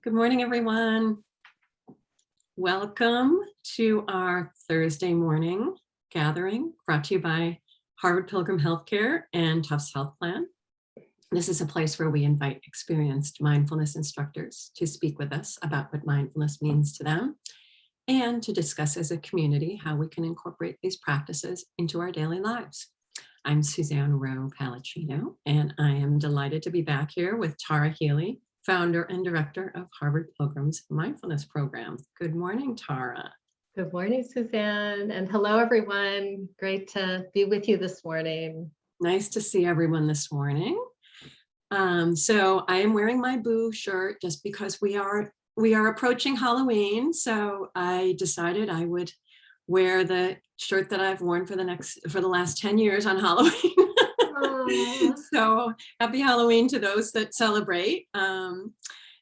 Good morning, everyone. Welcome to our Thursday morning gathering brought to you by Harvard Pilgrim Healthcare and Tufts Health Plan. This is a place where we invite experienced mindfulness instructors to speak with us about what mindfulness means to them and to discuss as a community how we can incorporate these practices into our daily lives. I'm Suzanne Rowe Palacino, and I am delighted to be back here with Tara Healey, founder and director of Harvard Pilgrim's Mindfulness Program. Good morning, Tara. Good morning, Suzanne, and hello, everyone. Great to be with you this morning. Nice to see everyone this morning. So I am wearing my Boo shirt just because we are approaching Halloween. So I decided I would wear the shirt that I've worn for the last 10 years on Halloween. So happy Halloween to those that celebrate.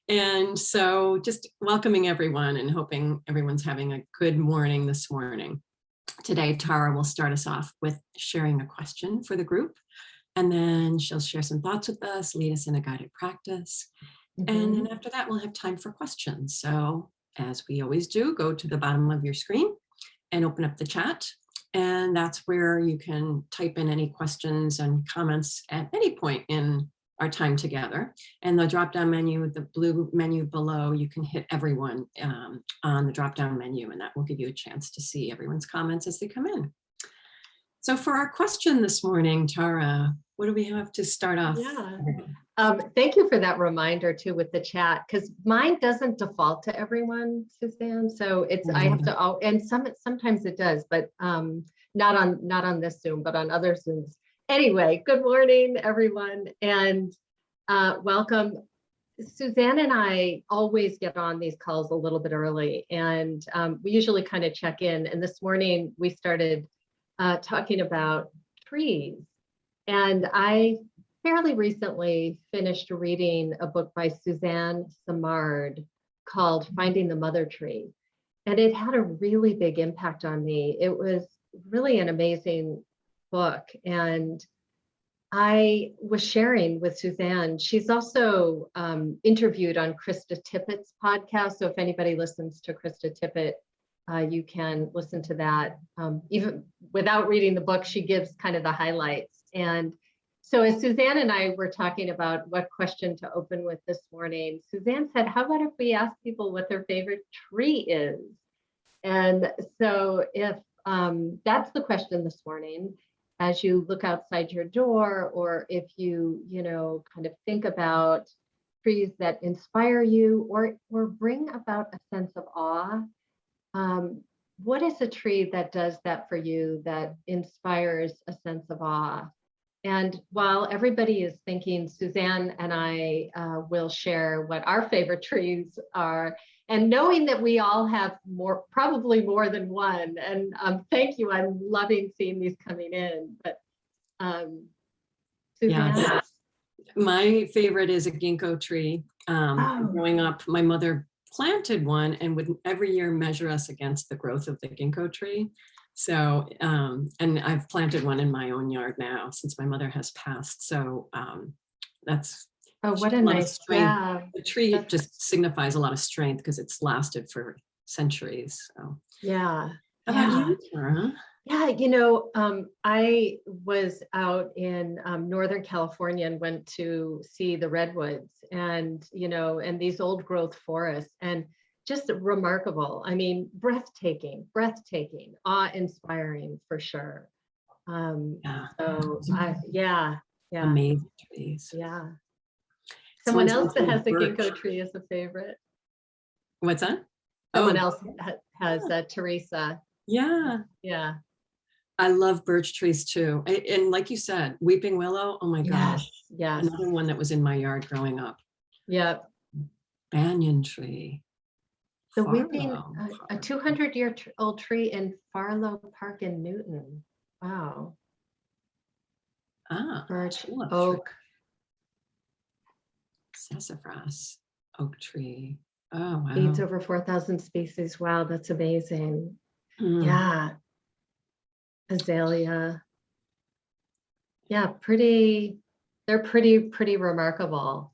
And so just welcoming everyone and hoping everyone's having a good morning this morning. Today, Tara will start us off with sharing a question for the group, and then she'll share some thoughts with us, lead us in a guided practice. And then after that, we'll have time for questions. So as we always do, go to the bottom of your screen and open up the chat. And that's where you can type in any questions and comments at any point in our time together. And the drop-down menu, the blue menu below, you can hit everyone on the drop-down menu, and that will give you a chance to see everyone's comments as they come in. So for our question this morning, Tara, what do we have to start off? Thank you for that reminder too with the chat, because mine doesn't default to everyone, Suzanne. So it's I have to, and sometimes it does, but not on this Zoom, but on other Zooms. Anyway, good morning, everyone, and welcome. Suzanne and I always get on these calls a little bit early, and we usually kind of check in. And this morning we started talking about trees, and I fairly recently finished reading a book by Suzanne Simard called Finding the Mother Tree. And it had a really big impact on me. It was really an amazing book. And I was sharing with Suzanne. She's also interviewed on Krista Tippett's podcast. So if anybody listens to Krista Tippett, you can listen to that. Even without reading the book, she gives kind of the highlights. And so as Suzanne and I were talking about what question to open with this morning, Suzanne said, how about if we ask people what their favorite tree is? And so if that's the question this morning, as you look outside your door, or if you, kind of think about trees that inspire you or bring about a sense of awe, what is a tree that does that for you, that inspires a sense of awe? And while everybody is thinking, Suzanne and I will share what our favorite trees are, and knowing that we all have probably more than one. And thank you, I'm loving seeing these coming in. But Suzanne? Yeah, my favorite is a ginkgo tree. Growing up, my mother planted one and would every year measure us against the growth of the ginkgo tree. So, and I've planted one in my own yard now since my mother has passed. So that's what a nice strength. The tree just signifies a lot of strength because it's lasted for centuries. So yeah. How about you, Tara? Yeah, I was out in Northern California and went to see the redwoods and, and these old growth forests, and just remarkable. I mean, breathtaking, awe-inspiring for sure. Amazing trees. Yeah. Someone else that has a ginkgo tree is a favorite. What's that? Someone else has Teresa. Yeah. Yeah. I love birch trees too. And like you said, weeping willow, oh my gosh. Yes. Another one that was in my yard growing up. Yeah. Banyan tree. The weeping, a 200-year-old tree in Farlow Park in Newton. Wow. Birch, oak. Sassafras, oak tree. Oh, wow. Feeds over 4,000 species. Wow, that's amazing. Yeah. Azalea. Yeah, they're pretty remarkable.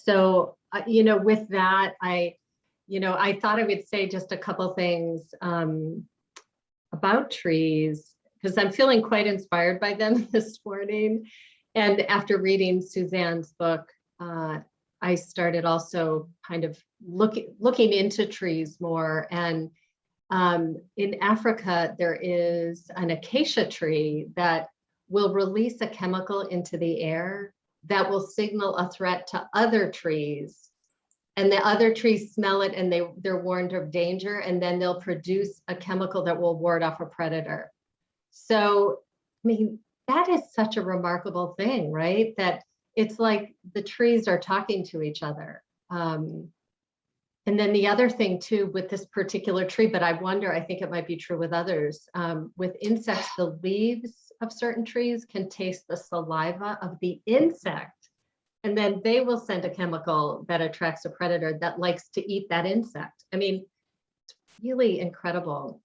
So, with that, I thought I would say just a couple things about trees, because I'm feeling quite inspired by them this morning. And after reading Suzanne's book, I started also kind of looking into trees more. And in Africa, there is an acacia tree that will release a chemical into the air that will signal a threat to other trees. And the other trees smell it and they're warned of danger, and then they'll produce a chemical that will ward off a predator. So, I mean, that is such a remarkable thing, right? That it's like the trees are talking to each other. And then the other thing too, with this particular tree, but I think it might be true with others, with insects, the leaves of certain trees can taste the saliva of the insect. And then they will send a chemical that attracts a predator that likes to eat that insect. I mean, it's really incredible.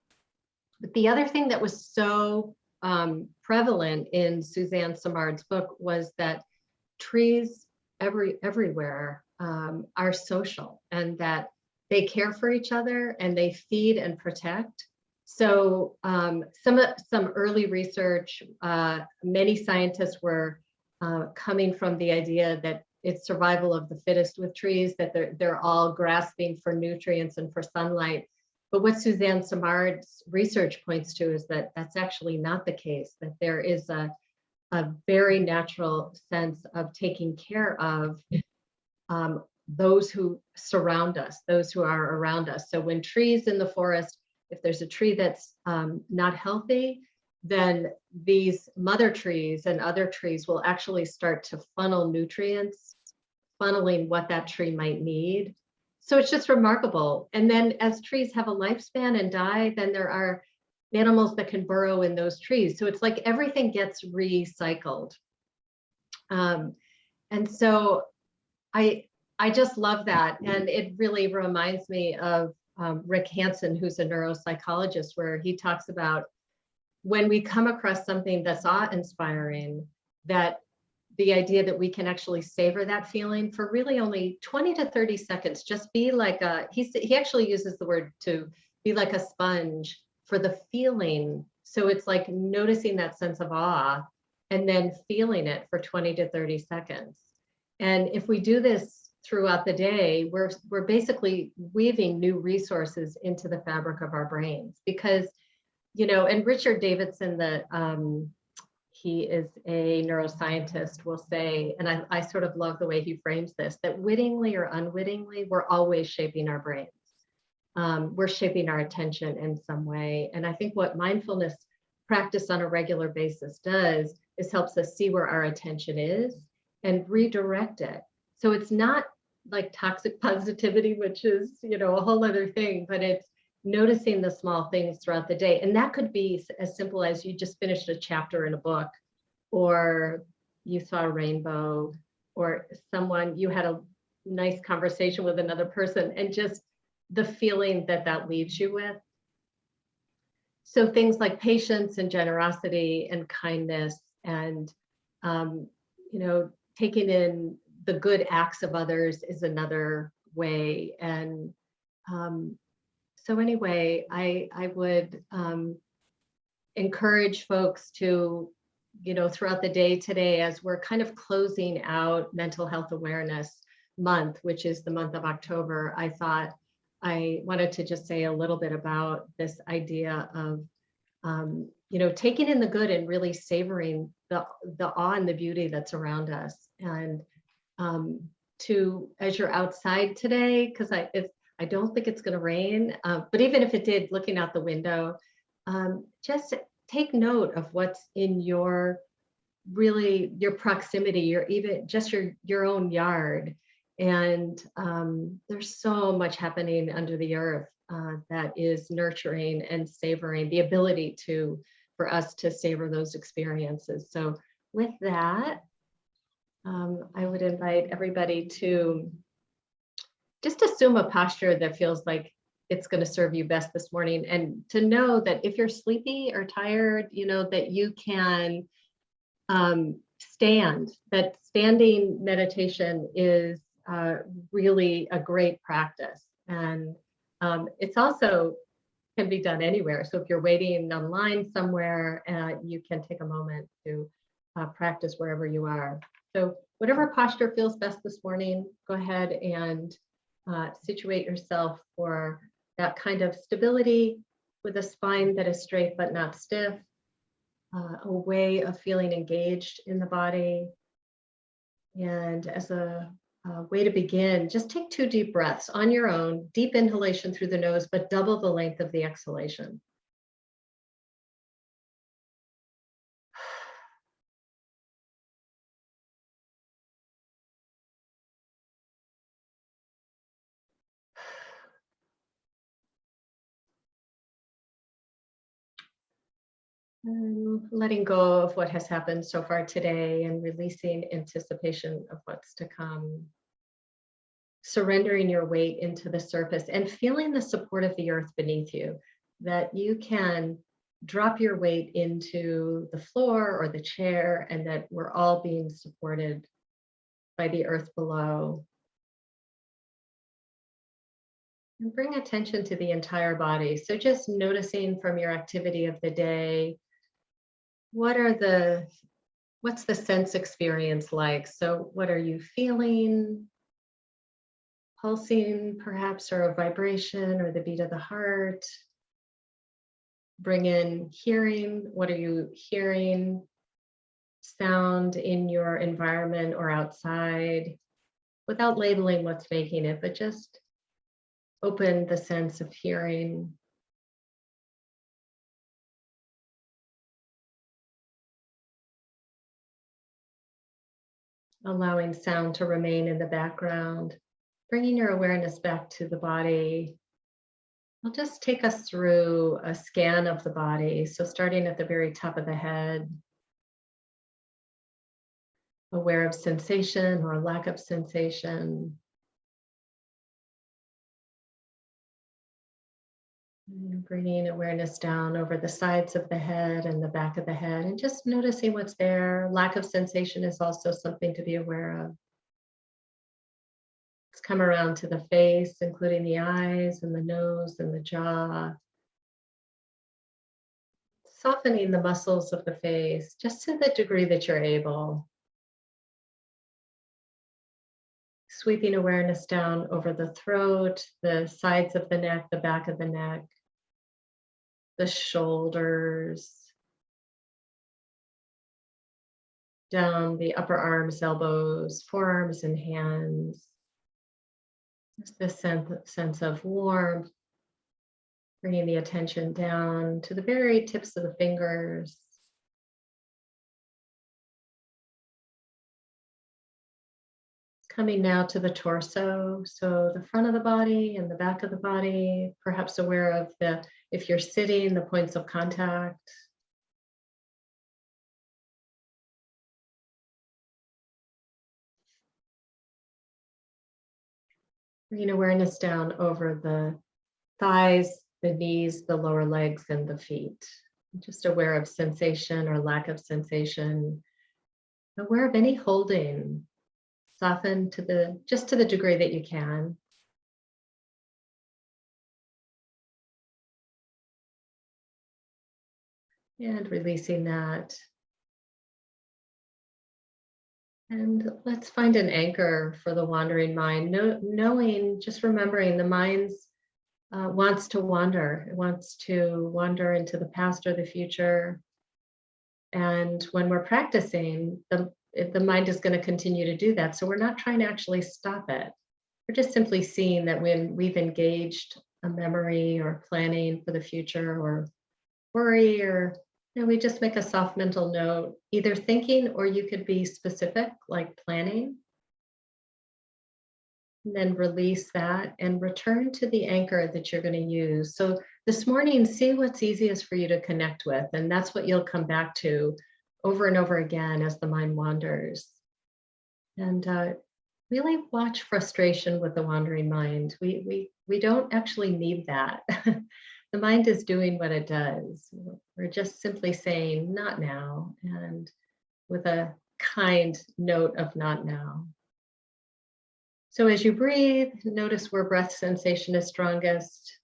But the other thing that was so prevalent in Suzanne Simard's book was that trees everywhere are social, and that they care for each other and they feed and protect. So some early research, many scientists were coming from the idea that it's survival of the fittest with trees, that they're all grasping for nutrients and for sunlight. But what Suzanne Simard's research points to is that that's actually not the case, that there is a very natural sense of taking care of those who surround us, those who are around us. So when trees in the forest, if there's a tree that's not healthy, then these mother trees and other trees will actually start to funnel nutrients, funneling what that tree might need. So it's just remarkable. And then as trees have a lifespan and die, then there are animals that can burrow in those trees. So it's like everything gets recycled. And so I just love that. And it really reminds me of Rick Hansen, who's a neuropsychologist, where he talks about when we come across something that's awe-inspiring, that the idea that we can actually savor that feeling for really only 20 to 30 seconds, just be like he actually uses the word to be like a sponge for the feeling. So it's like noticing that sense of awe and then feeling it for 20 to 30 seconds. And if we do this throughout the day, we're basically weaving new resources into the fabric of our brains. Because, and Richard Davidson, he is a neuroscientist, will say, and I sort of love the way he frames this, that wittingly or unwittingly, we're always shaping our brains. We're shaping our attention in some way. And I think what mindfulness practice on a regular basis does is helps us see where our attention is and redirect it. So it's not like toxic positivity, which is, a whole other thing, but it's noticing the small things throughout the day. And that could be as simple as you just finished a chapter in a book, or you saw a rainbow, or you had a nice conversation with another person, and just the feeling that leaves you with. So things like patience and generosity and kindness, and taking in the good acts of others is another way. And so anyway, I would encourage folks to, throughout the day today, as we're kind of closing out Mental Health Awareness Month, which is the month of October, I thought I wanted to just say a little bit about this idea of, taking in the good and really savoring the awe and the beauty that's around us. And as you're outside today, because I don't think it's going to rain, but even if it did, looking out the window, just take note of what's in your proximity, your own yard. And there's so much happening under the earth that is nurturing and savoring, the ability for us to savor those experiences. So with that, I would invite everybody to just assume a posture that feels like it's going to serve you best this morning, and to know that if you're sleepy or tired, that you can stand, that standing meditation is really a great practice. And it's also can be done anywhere. So if you're waiting online somewhere, you can take a moment to practice wherever you are. So whatever posture feels best this morning, go ahead and situate yourself for that kind of stability with a spine that is straight but not stiff, a way of feeling engaged in the body. And as a way to begin, just take 2 deep breaths on your own, deep inhalation through the nose, but double the length of the exhalation. And letting go of what has happened so far today and releasing anticipation of what's to come. Surrendering your weight into the surface and feeling the support of the earth beneath you, that you can drop your weight into the floor or the chair and that we're all being supported by the earth below. And bring attention to the entire body. So just noticing from your activity of the day, what's the sense experience like? So what are you feeling? Pulsing perhaps, or a vibration or the beat of the heart. Bring in hearing. What are you hearing? Sound in your environment or outside, without labeling what's making it, but just open the sense of hearing. Allowing sound to remain in the background, bringing your awareness back to the body. I'll just take us through a scan of the body. So starting at the very top of the head, aware of sensation or lack of sensation. And bringing awareness down over the sides of the head and the back of the head and just noticing what's there. Lack of sensation is also something to be aware of. Let's come around to the face, including the eyes and the nose and the jaw. Softening the muscles of the face, just to the degree that you're able. Sweeping awareness down over the throat, the sides of the neck, the back of the neck, the shoulders, down the upper arms, elbows, forearms, and hands. Just this sense of warmth, bringing the attention down to the very tips of the fingers. Coming now to the torso, so the front of the body and the back of the body, perhaps aware of if you're sitting, the points of contact. Bringing awareness down over the thighs, the knees, the lower legs, and the feet. Just aware of sensation or lack of sensation. Aware of any holding. Soften just to the degree that you can. And releasing that. And let's find an anchor for the wandering mind. Knowing, just remembering the mind wants to wander. It wants to wander into the past or the future. And when we're practicing, the mind is going to continue to do that. So we're not trying to actually stop it. We're just simply seeing that when we've engaged a memory or planning for the future or worry, or we just make a soft mental note, either thinking, or you could be specific, like planning. And then release that and return to the anchor that you're going to use. So this morning, see what's easiest for you to connect with. And that's what you'll come back to over and over again as the mind wanders. And really watch frustration with the wandering mind. We don't actually need that. The mind is doing what it does. We're just simply saying, not now, and with a kind note of not now. So as you breathe, notice where breath sensation is strongest.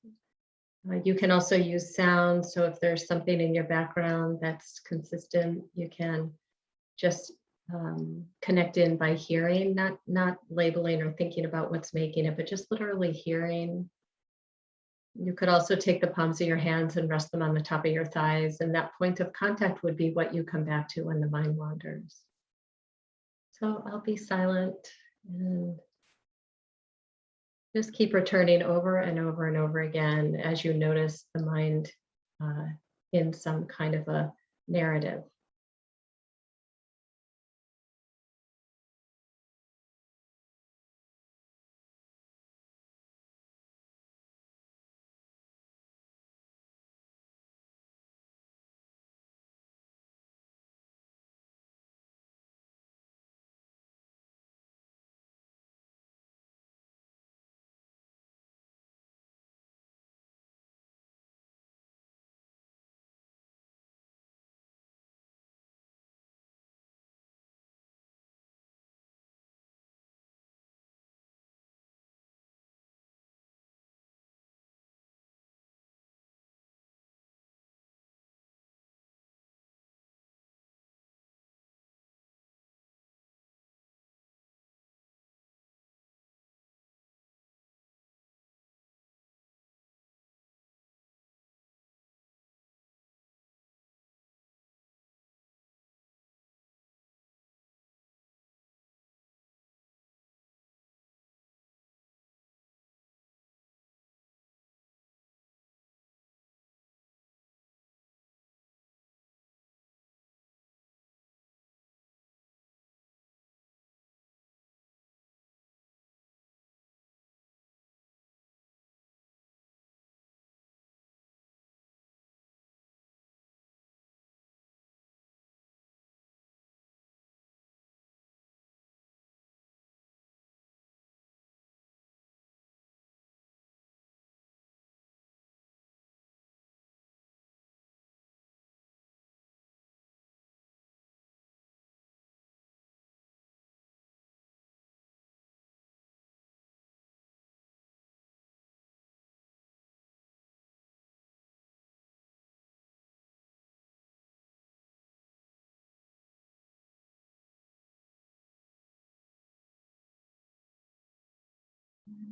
You can also use sound. So if there's something in your background that's consistent, you can just connect in by hearing, not labeling or thinking about what's making it, but just literally hearing. You could also take the palms of your hands and rest them on the top of your thighs, and that point of contact would be what you come back to when the mind wanders. So I'll be silent and just keep returning over and over and over again as you notice the mind in some kind of a narrative.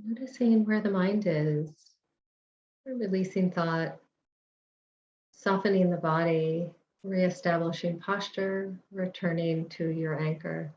Noticing where the mind is, releasing thought, softening the body, reestablishing posture, returning to your anchor.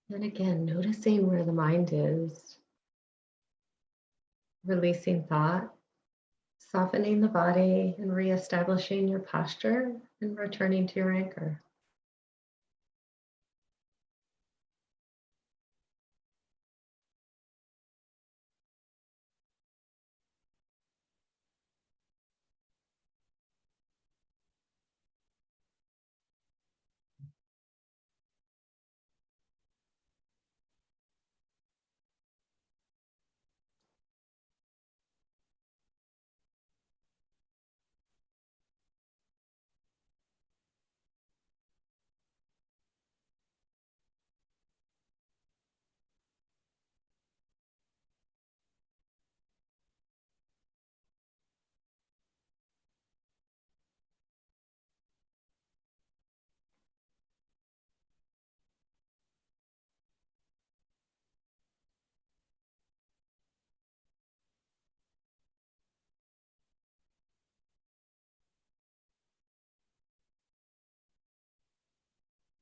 And again, noticing where the mind is, releasing thought, softening the body and reestablishing your posture and returning to your anchor.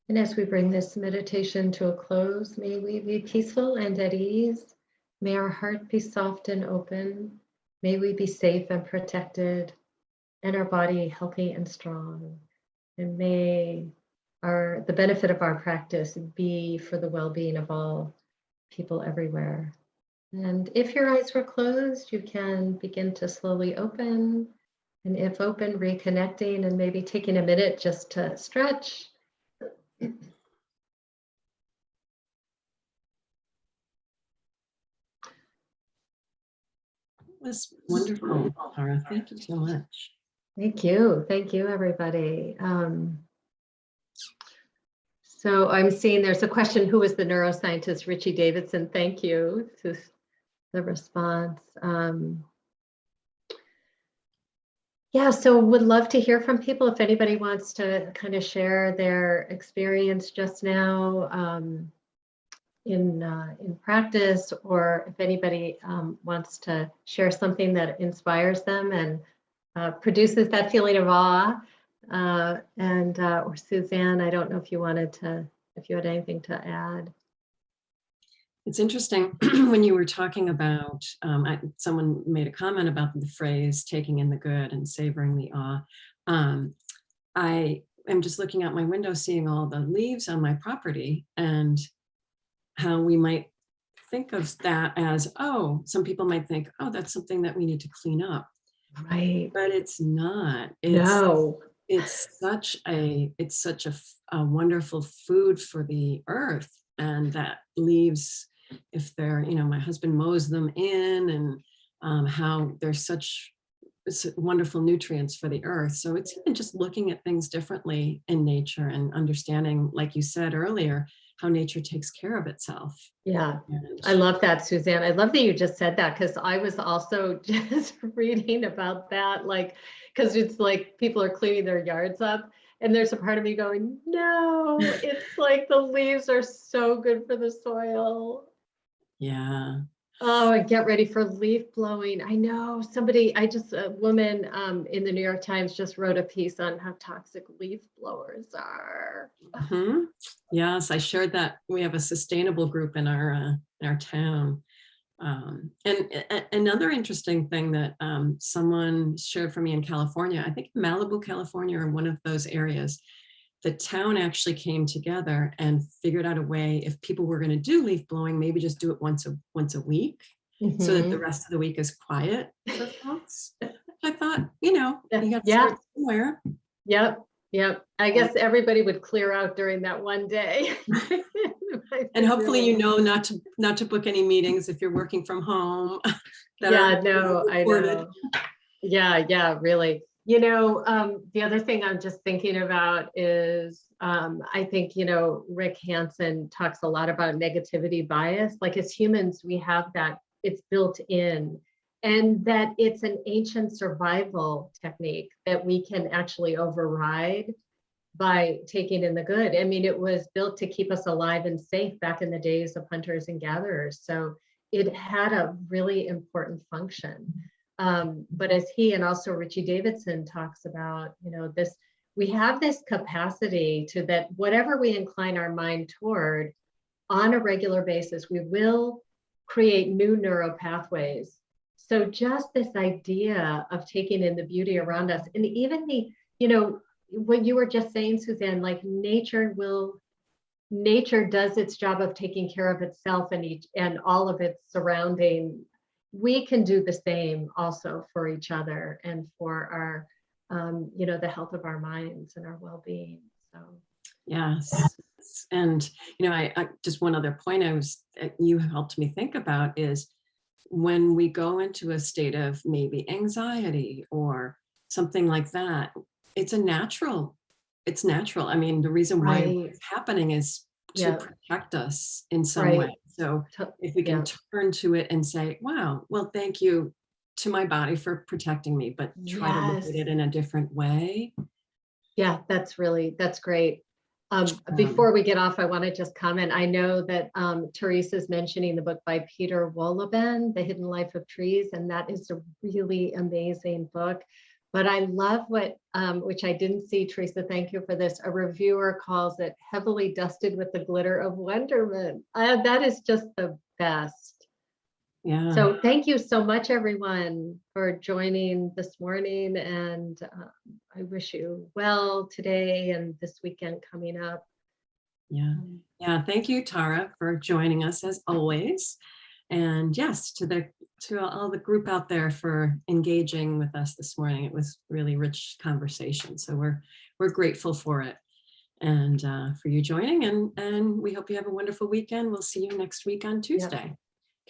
And as we bring this meditation to a close, may we be peaceful and at ease. May our heart be soft and open. May we be safe and protected, and our body healthy and strong. And may the benefit of our practice be for the well-being of all people everywhere. And if your eyes were closed, you can begin to slowly open. And if open, reconnecting and maybe taking a minute just to stretch. It was wonderful, Tara. Thank you so much. Thank you. Thank you, everybody. So I'm seeing there's a question, who is the neuroscientist Richie Davidson? Thank you to the response. Yeah, so would love to hear from people if anybody wants to kind of share their experience just now in practice, or if anybody wants to share something that inspires them and produces that feeling of awe. Or Suzanne, I don't know if you had anything to add. It's interesting when you were talking about, someone made a comment about the phrase taking in the good and savoring the awe. I am just looking out my window, seeing all the leaves on my property, and how we might think of that as, oh, some people might think, oh, that's something that we need to clean up. Right. But it's not. No. It's such a wonderful food for the earth, and that leaves, if they're, my husband mows them in, and how there's such wonderful nutrients for the earth. So it's even just looking at things differently in nature and understanding, like you said earlier, how nature takes care of itself. Yeah, I love that, Suzanne. I love that you just said that, because I was also just reading about that, because it's like people are cleaning their yards up, and there's a part of me going, no, it's like the leaves are so good for the soil. Yeah. Oh, and get ready for leaf blowing. I know a woman in the New York Times just wrote a piece on how toxic leaf blowers are. Mm-hmm. Yes, I shared that. We have a sustainable group in our town. And another interesting thing that someone shared for me in California, I think Malibu, California, or one of those areas, the town actually came together and figured out a way, if people were going to do leaf blowing, maybe just do it once a week, so that the rest of the week is quiet for folks. I thought, you got to start somewhere. Yep. I guess everybody would clear out during that one day. And hopefully, not to book any meetings if you're working from home. I know. Yeah, really. The other thing I'm just thinking about is, I think, Rick Hansen talks a lot about negativity bias. Like, as humans, we have that, it's built in, and that it's an ancient survival technique that we can actually override by taking in the good. I mean, it was built to keep us alive and safe back in the days of hunters and gatherers. So it had a really important function. But as he and also Richie Davidson talks about, we have this capacity to that whatever we incline our mind toward, on a regular basis, we will create new neural pathways. So just this idea of taking in the beauty around us, and even the, you know, what you were just saying, Suzanne, like nature does its job of taking care of itself and all of its surrounding. We can do the same also for each other and for our, you know, the health of our minds and our well-being. So yes. And, you know, I just one other point you helped me think about is when we go into a state of maybe anxiety or something like that, it's natural. I mean, the reason why it's happening is to protect us in some way. So if we can turn to it and say, wow, well, thank you to my body for protecting me, but try to look at it in a different way. Yeah, that's great. Before we get off, I want to just comment. I know that Teresa's mentioning the book by Peter Wohlleben, The Hidden Life of Trees, and that is a really amazing book. But I love what, which I didn't see, Teresa, thank you for this. A reviewer calls it heavily dusted with the glitter of wonderment. That is just the best. Yeah. So thank you so much, everyone, for joining this morning. And I wish you well today and this weekend coming up. Yeah. Yeah. Thank you, Tara, for joining us as always. And yes, to all the group out there for engaging with us this morning. It was really rich conversation. So we're grateful for it and for you joining. And we hope you have a wonderful weekend. We'll see you next week on Tuesday. Yep.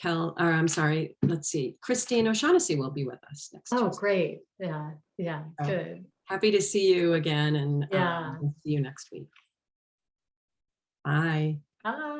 Let's see. Christine O'Shaughnessy will be with us next Tuesday. Great. Yeah. Yeah. So, good. Happy to see you again and we'll see you next week. Bye. Bye.